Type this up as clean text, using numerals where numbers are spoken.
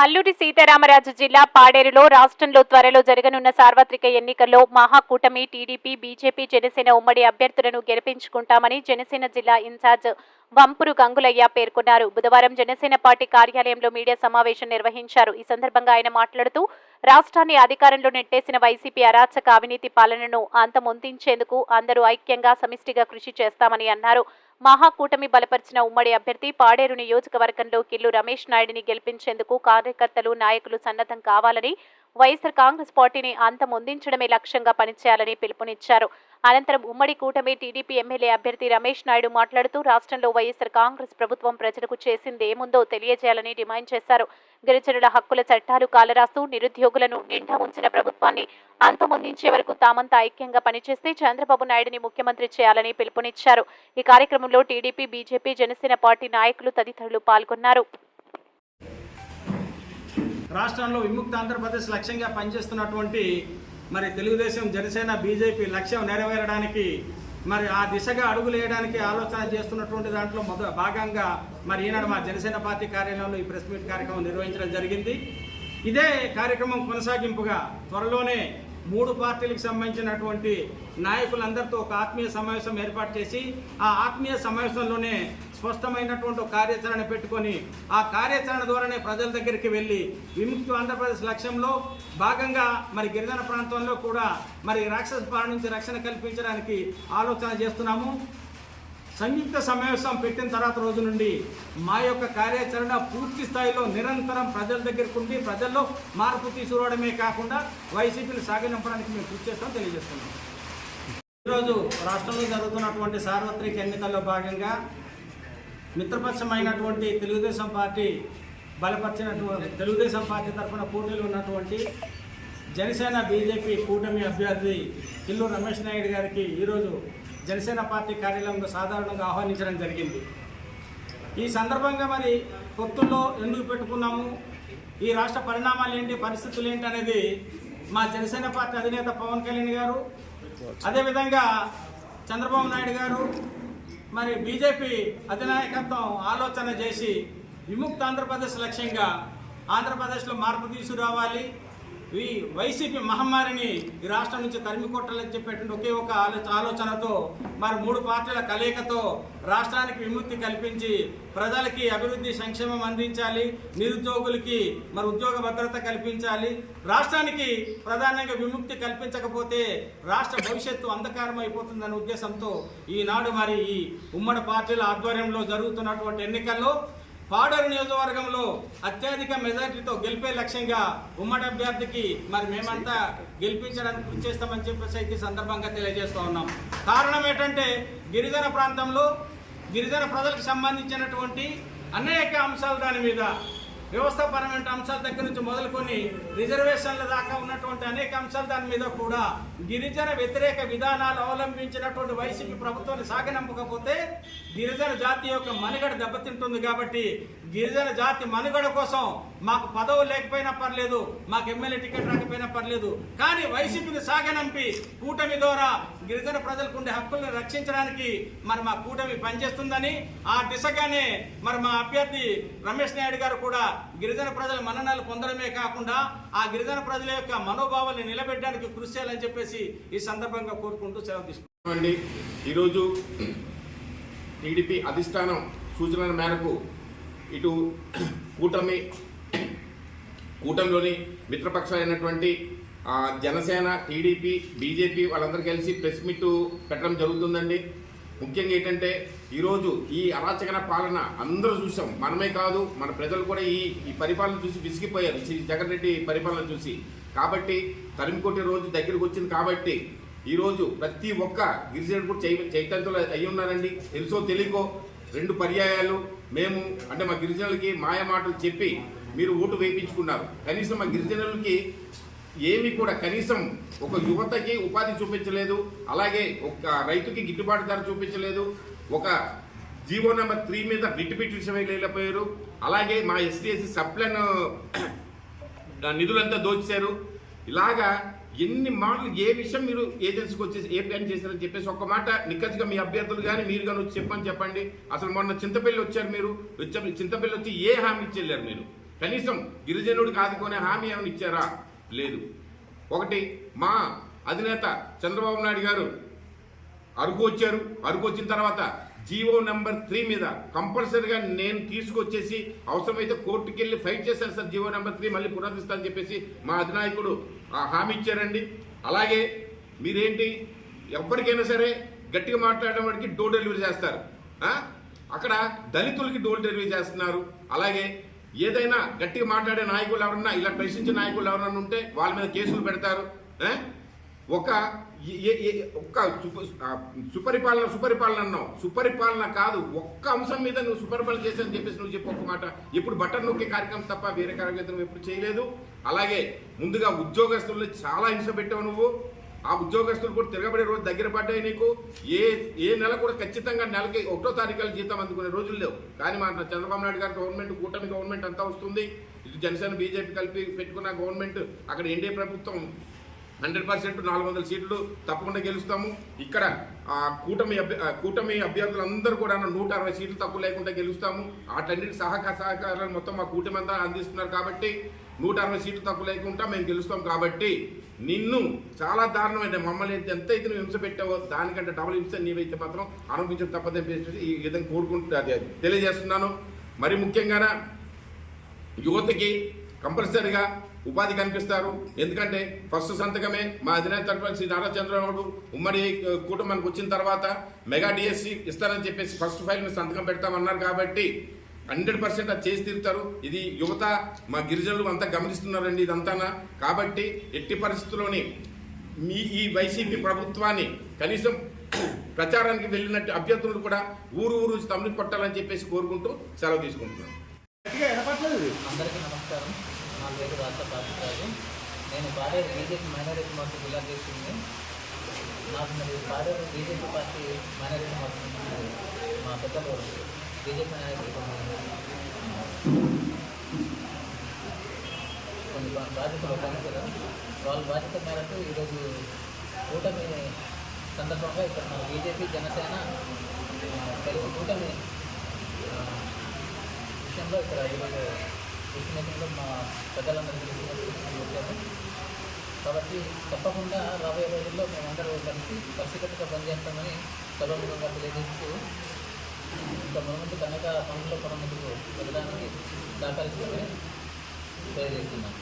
అల్లూరి సీతారామరాజు జిల్లా పాడేరులో రాష్ట్రంలో త్వరలో జరగనున్న సార్వత్రిక ఎన్నికల్లో మహాకూటమి టీడీపీ బీజేపీ జనసేన ఉమ్మడి అభ్యర్థులను గెలిపించుకుంటామని జనసేన జిల్లా ఇన్ఛార్జ్ వంపురు గంగులయ్య పేర్కొన్నారు. బుధవారం జనసేన పార్టీ కార్యాలయంలో మీడియా సమావేశం నిర్వహించారు. ఈ సందర్భంగా ఆయన మాట్లాడుతూ రాష్ట్రాన్ని అధికారంలో నెట్టేసిన వైసీపీ అరాచక అవినీతి పాలనను అంతమొందించేందుకు అందరూ ఐక్యంగా సమిష్టిగా కృషి చేస్తామని అన్నారు. మహాకూటమి బలపరిచిన ఉమ్మడి అభ్యర్థి పాడేరు నియోజకవర్గంలో కిల్లు రమేష్ నాయుడిని గెలిపించేందుకు కార్యకర్తలు నాయకులు సన్నద్ధం కావాలని, వైఎస్ఆర్ కాంగ్రెస్ పార్టీని అంతమొందించడమే లక్ష్యంగా పనిచేయాలని పిలుపునిచ్చారు. అనంతరం ఉమ్మడి కూటమి టీడీపీ ఎమ్మెల్యే అభ్యర్థి రమేష్ నాయుడు మాట్లాడుతూ రాష్ట్రంలో వైఎస్ఆర్ కాంగ్రెస్ ప్రభుత్వం ప్రజలకు చేసిందేముందో తెలియజేయాలని డిమాండ్ చేశారు. గిరిజనుల హక్కుల చట్టాలు కాలరాస్తూ నిరుద్యోగులను నిండా ఉంచిన ప్రభుత్వాన్ని అంతమొందించే వరకు తామంతా ఐక్యంగా పనిచేస్తే చంద్రబాబు నాయుడిని ముఖ్యమంత్రి చేయాలని పిలుపునిచ్చారు. ఈ కార్యక్రమంలో టీడీపీ, బీజేపీ, జనసేన పార్టీ నాయకులు తదితరులు పాల్గొన్నారు. రాష్ట్రంలో విముక్త ఆంధ్రప్రదేశ్ లక్ష్యంగా పనిచేస్తున్నటువంటి తెలుగుదేశం, జనసేన, బీజేపీ లక్ష్యం నెరవేరడానికి ఆ దిశగా అడుగులు వేయడానికి ఆలోచన చేస్తున్నటువంటి దాంట్లో భాగంగా ఈనాడు మా జనసేన పార్టీ కార్యాలయంలో ఈ ప్రెస్ మీట్ కార్యక్రమం నిర్వహించడం జరిగింది. ఇదే కార్యక్రమం కొనసాగింపుగా త్వరలోనే 3 పార్టీలకు సంబంధించినటువంటి నాయకులందరితో ఒక ఆత్మీయ సమావేశం ఏర్పాటు చేసి ఆ ఆత్మీయ సమావేశంలోనే స్పష్టమైనటువంటి కార్యాచరణ పెట్టుకొని ఆ కార్యాచరణ ద్వారానే ప్రజల దగ్గరికి వెళ్ళి విముక్తి ఆంధ్రప్రదేశ్ లక్ష్యంలో భాగంగా గిరిజన ప్రాంతంలో కూడా రాక్షస పాలన నుంచి రక్షణ కల్పించడానికి ఆలోచన చేస్తున్నాము. సంయుక్త సమావేశం పెట్టిన తర్వాత రోజు నుండి మా యొక్క కార్యాచరణ పూర్తి స్థాయిలో నిరంతరం ప్రజల దగ్గరకు ఉండి ప్రజల్లో మార్పు తీసుకురావడమే కాకుండా వైసీపీని సాగనింపడానికి మేము కృషి చేస్తాం తెలియజేస్తున్నాం. ఈరోజు రాష్ట్రంలో జరుగుతున్నటువంటి సార్వత్రిక ఎన్నికల్లో భాగంగా మిత్రపక్షమైనటువంటి తెలుగుదేశం పార్టీ బలపరిచినటువంటి తెలుగుదేశం పార్టీ తరఫున పోటీలు ఉన్నటువంటి జనసేన, బీజేపీ కూటమి అభ్యర్థి కిల్లు రమేష్ నాయుడు గారికి ఈరోజు జనసేన పార్టీ కార్యాలయంలో సాధారణంగా ఆహ్వానించడం జరిగింది. ఈ సందర్భంగా పొత్తుల్లో ఎందుకు పెట్టుకున్నాము, ఈ రాష్ట్ర పరిణామాలు ఏంటి, పరిస్థితులు ఏంటి అనేది మా జనసేన పార్టీ అధినేత పవన్ కళ్యాణ్ గారు, అదేవిధంగా చంద్రబాబు నాయుడు గారు, బీజేపీ అధినాయకత్వం ఆలోచన చేసి విముక్త ఆంధ్రప్రదేశ్ లక్ష్యంగా ఆంధ్రప్రదేశ్లో మార్పు తీసుకురావాలి, ఈ వైసీపీ మహమ్మారిని ఈ రాష్ట్రం నుంచి తరిమి కొట్టాలని చెప్పేటువంటి ఒకే ఒక ఆలోచనతో 3 పార్టీల కలయికతో రాష్ట్రానికి విముక్తి కల్పించి ప్రజలకి అభివృద్ధి సంక్షేమం అందించాలి, నిరుద్యోగులకి ఉద్యోగ భద్రత కల్పించాలి, రాష్ట్రానికి ప్రధానంగా విముక్తి కల్పించకపోతే రాష్ట్ర భవిష్యత్తు అంధకారం అయిపోతుందనే ఉద్దేశంతో ఈనాడు ఈ ఉమ్మడి పార్టీల ఆధ్వర్యంలో జరుగుతున్నటువంటి ఎన్నికల్లో పాడేరు నియోజకవర్గంలో అత్యధిక మెజార్టీతో గెలిపే లక్ష్యంగా ఉమ్మడి అభ్యర్థికి మేమంతా గెలిపించడానికి కృషి చేస్తామని చెప్పేసి ఈ సందర్భంగా తెలియజేస్తూ ఉన్నాం. కారణం ఏంటంటే గిరిజన ప్రాంతంలో గిరిజన ప్రజలకు సంబంధించినటువంటి అనేక అంశాలు, దాని మీద వ్యవస్థాపరమైన అంశాల దగ్గర నుంచి మొదలుకొని రిజర్వేషన్ల దాకా ఉన్నటువంటి అనేక అంశాలు దాని మీద కూడా గిరిజన వ్యతిరేక విధానాలు అవలంబించినటువంటి వైసీపీ ప్రభుత్వాన్ని సాగనంపకపోతే గిరిజన జాతి యొక్క మనుగడ దెబ్బతింటుంది. కాబట్టి గిరిజన జాతి మనుగడ కోసం మాకు పదవులు లేకపోయినా పర్లేదు, మాకు ఎమ్మెల్యే టికెట్ రాకపోయినా పర్లేదు, కానీ వైసీపీని సాగనంపి కూటమి ద్వారా గిరిజన ప్రజలకు ఉండే హక్కులను రక్షించడానికి మా కూటమి పనిచేస్తుందని, ఆ దిశగానే మా అభ్యర్థి రమేష్ నాయుడు గారు కూడా గిరిజన ప్రజల మన్ననలు పొందడమే కాకుండా ఆ గిరిజన ప్రజల యొక్క మనోభావాలను నిలబెట్టడానికి కృషి చేయాలని చెప్పేసి ఈ సందర్భంగా కోరుకుంటూ సెలవు తీసుకుంటామండి. ఈరోజు టీడీపీ అధిష్టానం సూచనల మేరకు ఇటు కూటమిలోని మిత్రపక్షాలైనటువంటి జనసేన, టీడీపీ, బీజేపీ వాళ్ళందరూ కలిసి ప్రెస్ మీట్ పెట్టడం జరుగుతుందండి. ముఖ్యంగా ఏంటంటే ఈరోజు ఈ అరాచకన పాలన అందరూ చూసాం, మనమే కాదు మన ప్రజలు కూడా ఈ పరిపాలన చూసి విసిగిపోయారు, జగన్ రెడ్డి పరిపాలన చూసి. కాబట్టి తరిమికొట్టే రోజు దగ్గరకు వచ్చింది. కాబట్టి ఈరోజు ప్రతి ఒక్క గిరిజనుడు కూడా చైతన్యంలో అయ్యి ఉన్నారండి. తెలుసో తెలియకో 2 పర్యాయాలు మేము మా గిరిజనులకి మాయ మాటలు చెప్పి మీరు ఓటు వేయించుకున్నారు. కనీసం మా గిరిజనులకి ఏమి కూడా కనీసం ఒక యువతకి ఉపాధి చూపించలేదు, అలాగే ఒక రైతుకి గిట్టుబాటు ధర చూపించలేదు, ఒక జీవో నెంబర్ 3 మీద రిట్ పిటిషన్ వెళ్ళిపోయారు, అలాగే మా ఎస్టీఎస్సీ సప్లైన్ నిధులంతా దోచేశారు. ఇలాగా ఎన్ని మాటలు, ఏ విషయం మీరు ఏజెన్సీకి వచ్చేసి ఏ ప్లాన్ చేశారని చెప్పేసి ఒక్క మాట నిక్కచ్చిగా మీ అభ్యర్థులు కానీ మీరు కానీ వచ్చి చెప్పండి. అసలు మొన్న చింతపల్లి వచ్చారు, మీరు చింతపల్లి వచ్చి ఏ హామీ ఇచ్చి వెళ్ళారు? మీరు కనీసం గిరిజనుడికి ఆదుకునే హామీ ఏమైనా ఇచ్చారా? లేదు. ఒకటి, మా అధినేత చంద్రబాబు నాయుడు గారు అరకు వచ్చారు. అరకు వచ్చిన తర్వాత జీవో నెంబర్ 3 మీద కంపల్సరీగా నేను తీసుకొచ్చేసి అవసరమైతే కోర్టుకి వెళ్ళి ఫైట్ చేశాను సార్. జీవో నెంబర్ 3 మళ్ళీ పునరుద్ధరిస్తానని చెప్పేసి మా అధినాయకుడు హామీ ఇచ్చారండి. అలాగే మీరేంటి ఎవరికైనా సరే గట్టిగా మాట్లాడడం వాడికి డోర్ డెలివరీ చేస్తారు. అక్కడ దళితులకి డోర్ డెలివరీ చేస్తున్నారు. అలాగే ఏదైనా గట్టిగా మాట్లాడే నాయకులు ఎవరన్నా, ఇలా ప్రశ్నించే నాయకులు ఎవరన్నా ఉంటే వాళ్ళ మీద కేసులు పెడతారు. ఒక సుపరిపాలన అన్నావు. సుపరిపాలన కాదు, ఒక్క అంశం మీద నువ్వు సుపరిపాలన చేశానని చెప్పేసి నువ్వు చెప్పు ఒక మాట. ఎప్పుడు బట్టన్ నొక్కే కార్యక్రమం తప్ప వేరే కార్యక్రమం ఎప్పుడు చేయలేదు. అలాగే ముందుగా ఉద్యోగస్తులు చాలా హింస పెట్టావు నువ్వు. ఆ ఉద్యోగస్తులు కూడా తిరగబడే రోజు దగ్గర పడ్డాయి నీకు. ఏ నెల కూడా ఖచ్చితంగా నెలకి 1వ తారీఖు జీతం అందుకునే రోజులు లేవు. కానీ మా చంద్రబాబు నాయుడు గారి గవర్నమెంట్, కూటమి గవర్నమెంట్ అంతా వస్తుంది. ఇటు జనసేన బీజేపీ కలిపి పెట్టుకున్న గవర్నమెంట్, అక్కడ ఎన్డీఏ ప్రభుత్వం 100% 400 సీట్లు తప్పకుండా గెలుస్తాము. ఇక్కడ కూటమి అభ్యర్థులందరూ కూడా 160 సీట్లు తక్కువ లేకుండా గెలుస్తాము. వాటన్నిటి సహకారాలు మొత్తం మా కూటమి అంతా అందిస్తున్నారు కాబట్టి 160 సీట్లు తక్కువ లేకుండా మేము గెలుస్తాం. కాబట్టి నిన్ను చాలా దారుణమైన మమ్మల్ని ఎంతైతే నువ్వు హింస పెట్టావో దానికంటే డబుల్ హింస నీవైతే మాత్రం అనుభవించడం తప్పదని ఈ విధంగా కోరుకుంటూ తెలియజేస్తున్నాను. మరి ముఖ్యంగా యువతకి కంపల్సరీగా ఉపాధి కల్పిస్తారు. ఎందుకంటే ఫస్ట్ సంతకమే మా అధినేత తరఫున శ్రీ నారా చంద్రబాబు ఉమ్మడి కుటుంబానికి వచ్చిన తర్వాత మెగా డిఎస్సి ఇస్తారని చెప్పేసి ఫస్ట్ ఫైల్ మీద సంతకం పెడతామన్నారు. కాబట్టి 100% అది చేసి తీరుతారు. ఇది యువత, మా గిరిజనులు అంతా గమనిస్తున్నారండి ఇదంతా. కాబట్టి ఎట్టి పరిస్థితుల్లోని ఈ వైసీపీ ప్రభుత్వాన్ని కనీసం ప్రచారానికి వెళ్ళినట్టు అభ్యర్థులు కూడా ఊరు తమిళ కొట్టాలని చెప్పేసి కోరుకుంటూ సెలవు తీసుకుంటున్నాను. అందరికీ నమస్కారం. నా పేరు రాష్ట్ర పాత్రరాజు. నేను పాడేరు బీజేపీ మైనారిటీ మోర్చా జిల్లా అధ్యక్షుడిని. నాకు మరి Paderu BJP party minority Morcha మా పెద్దలు బీజేపీ మైనారిటీ కొన్ని బాధ్యతలు ఉపయోగించారు. వాళ్ళ బాధ్యత మేరకు ఈరోజు కూటమి సందర్భంగా ఇక్కడ మన బీజేపీ జనసేన కలిసి కూటమి విషయంలో ఇక్కడ ఈరోజు కృష్ణలో మా పెద్దలందరికీ వచ్చాము. కాబట్టి తప్పకుండా రాబోయే రోజుల్లో మేమందరూ కలిసికట్టుగా పనిచేస్తామని సభాముఖంగా తెలియజేస్తూ ఇంకా ముందు కనుక పనుల్లో కూడా ముందుకు వెళ్ళడానికి సహకరిస్తామని తెలియజేస్తున్నాం.